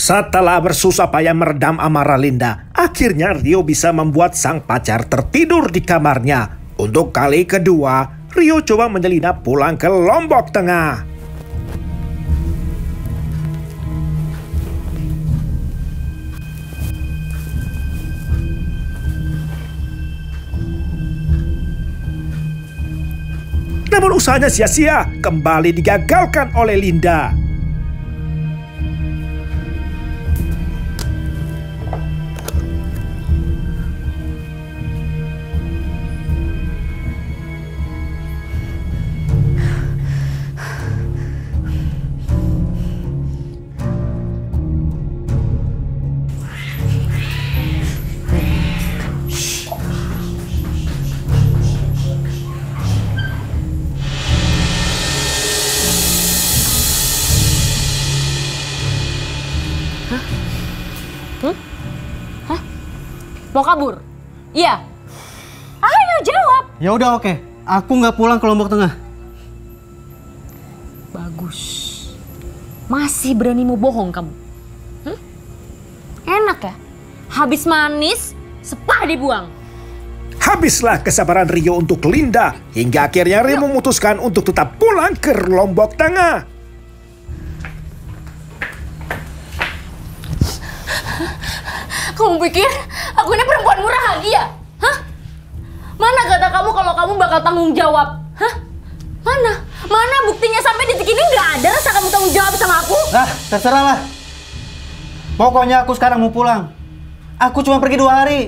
Setelah bersusah payah meredam amarah Linda, akhirnya Rio bisa membuat sang pacar tertidur di kamarnya. Untuk kali kedua, Rio coba menyelinap pulang ke Lombok Tengah. Namun usahanya sia-sia, kembali digagalkan oleh Linda. Mau kabur? Iya. Ayo jawab. Ya udah oke. Aku nggak pulang ke Lombok Tengah. Bagus. Masih berani mau bohong kamu? Enak ya? Habis manis, sepah dibuang. Habislah kesabaran Rio untuk Linda, hingga akhirnya Rio memutuskan untuk tetap pulang ke Lombok Tengah. Kamu pikir aku ini perempuan murahan, iya? Hah? Mana kata kamu kalau kamu bakal tanggung jawab? Hah? Mana? Mana buktinya sampai detik ini nggak ada rasa kamu tanggung jawab sama aku? Nah, terserah lah. Pokoknya aku sekarang mau pulang. Aku cuma pergi 2 hari.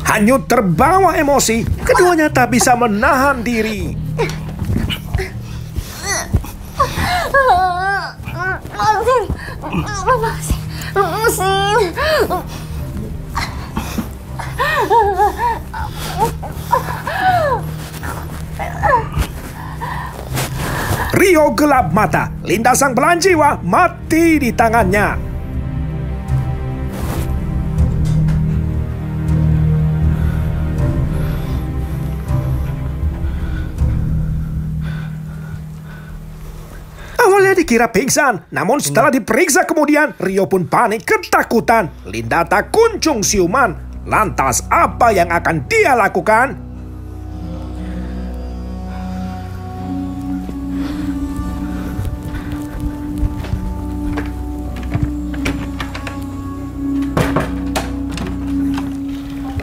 Hanyut terbawa emosi, keduanya tak bisa menahan diri. Rio gelap mata, Linda sang belahan jiwa mati di tangannya. Awalnya dikira pingsan, namun setelah diperiksa kemudian, Rio pun panik ketakutan. Linda tak kunjung siuman. Lantas apa yang akan dia lakukan?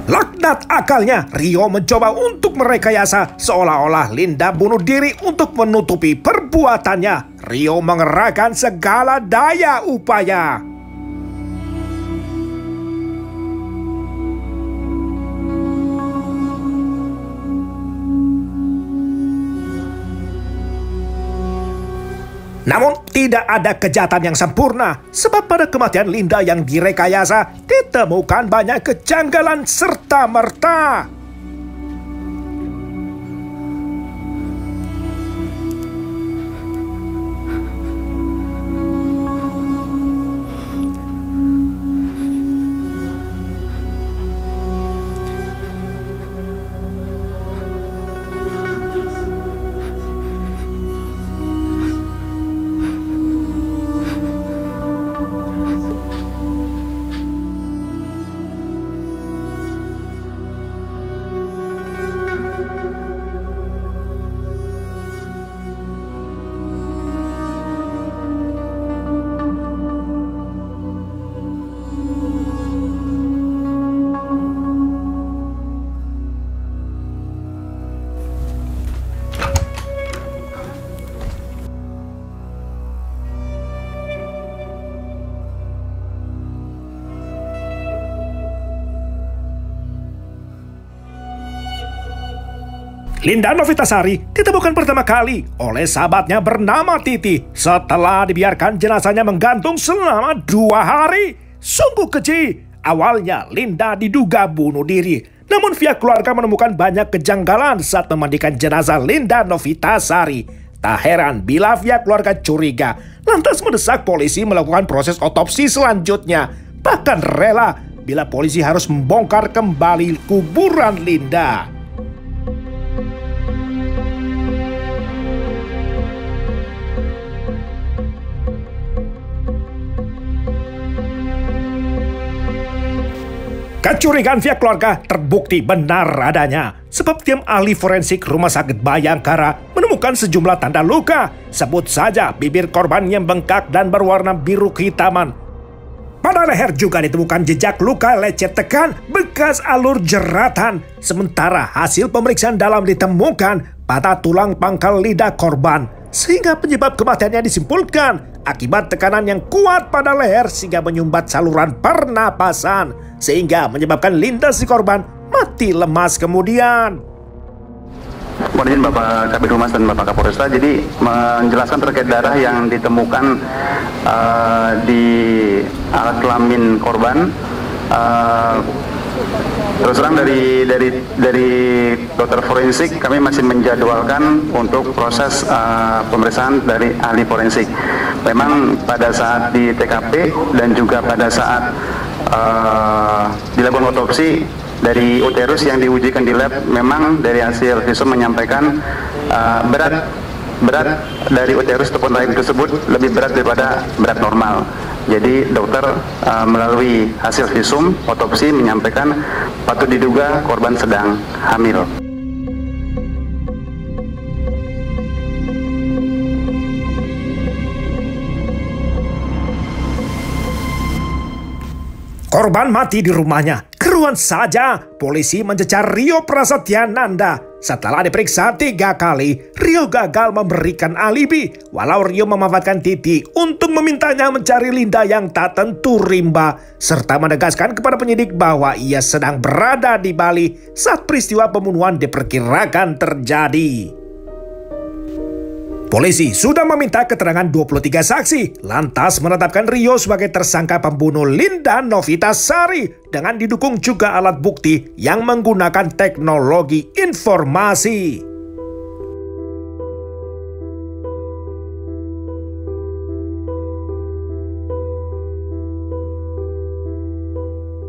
Laknat akalnya, Rio mencoba untuk merekayasa seolah-olah Linda bunuh diri untuk menutupi perbuatannya. Rio mengerahkan segala daya upaya. Namun tidak ada kejahatan yang sempurna, sebab pada kematian Linda yang direkayasa ditemukan banyak kejanggalan serta-merta. Linda Novitasari ditemukan pertama kali oleh sahabatnya bernama Titi setelah dibiarkan jenazahnya menggantung selama 2 hari. Sungguh keji. Awalnya Linda diduga bunuh diri, namun pihak keluarga menemukan banyak kejanggalan saat memandikan jenazah Linda Novitasari. Tak heran bila pihak keluarga curiga, lantas mendesak polisi melakukan proses otopsi selanjutnya. Bahkan rela bila polisi harus membongkar kembali kuburan Linda. Kecurigaan pihak keluarga terbukti benar adanya, sebab tim ahli forensik Rumah Sakit Bayangkara menemukan sejumlah tanda luka. Sebut saja bibir korban yang bengkak dan berwarna biru kehitaman. Pada leher juga ditemukan jejak luka lecet tekan bekas alur jeratan. Sementara hasil pemeriksaan dalam ditemukan pada tulang pangkal lidah korban, sehingga penyebab kematiannya disimpulkan akibat tekanan yang kuat pada leher sehingga menyumbat saluran pernapasan, sehingga menyebabkan Linda si korban mati lemas kemudian. Mohon izin Bapak Kabid Humas dan Bapak Kapolresta, jadi menjelaskan terkait darah yang ditemukan di alat kelamin korban. Terus terang dari dokter forensik kami masih menjadwalkan untuk proses pemeriksaan dari ahli forensik. Memang pada saat di TKP dan juga pada saat dilakukan otopsi dari uterus yang diujikan di lab, memang dari hasil visum menyampaikan berat dari uterus ataupun rahim tersebut lebih berat daripada berat normal. Jadi dokter melalui hasil visum otopsi menyampaikan patut diduga korban sedang hamil. Korban mati di rumahnya. Keruan saja, polisi mencecar Rio Prasetyananda. Setelah diperiksa 3 kali, Rio gagal memberikan alibi. Walau Rio memanfaatkan Titi untuk memintanya mencari Linda yang tak tentu rimba, serta menegaskan kepada penyidik bahwa ia sedang berada di Bali saat peristiwa pembunuhan diperkirakan terjadi. Polisi sudah meminta keterangan 23 saksi, lantas menetapkan Rio sebagai tersangka pembunuh Linda Novitasari dengan didukung juga alat bukti yang menggunakan teknologi informasi.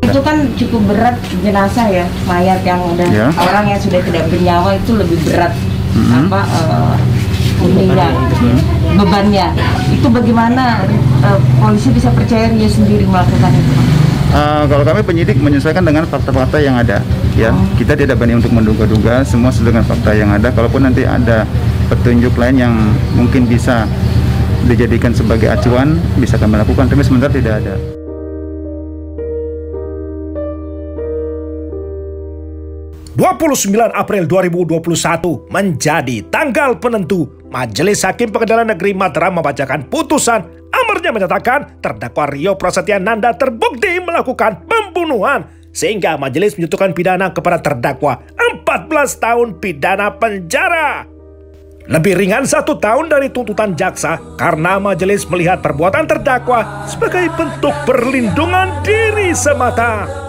Itu kan cukup berat jenazah ya, mayat yang udah orang yang sudah tidak bernyawa itu lebih berat bebannya. Itu bagaimana polisi bisa percaya Rio sendiri melakukan itu? Kalau kami penyidik menyesuaikan dengan fakta-fakta yang ada, ya. Kita tidak berani untuk menduga-duga, semua sesuai dengan fakta yang ada. Kalaupun nanti ada petunjuk lain yang mungkin bisa dijadikan sebagai acuan, bisa kami lakukan. Tapi sementara tidak ada. April 2021 menjadi tanggal penentu. Majelis Hakim Pengadilan Negeri Mataram membacakan putusan. Amarnya menyatakan terdakwa Rio Prasetyananda terbukti melakukan pembunuhan, sehingga majelis menjatuhkan pidana kepada terdakwa 14 tahun pidana penjara. Lebih ringan 1 tahun dari tuntutan jaksa karena majelis melihat perbuatan terdakwa sebagai bentuk perlindungan diri semata.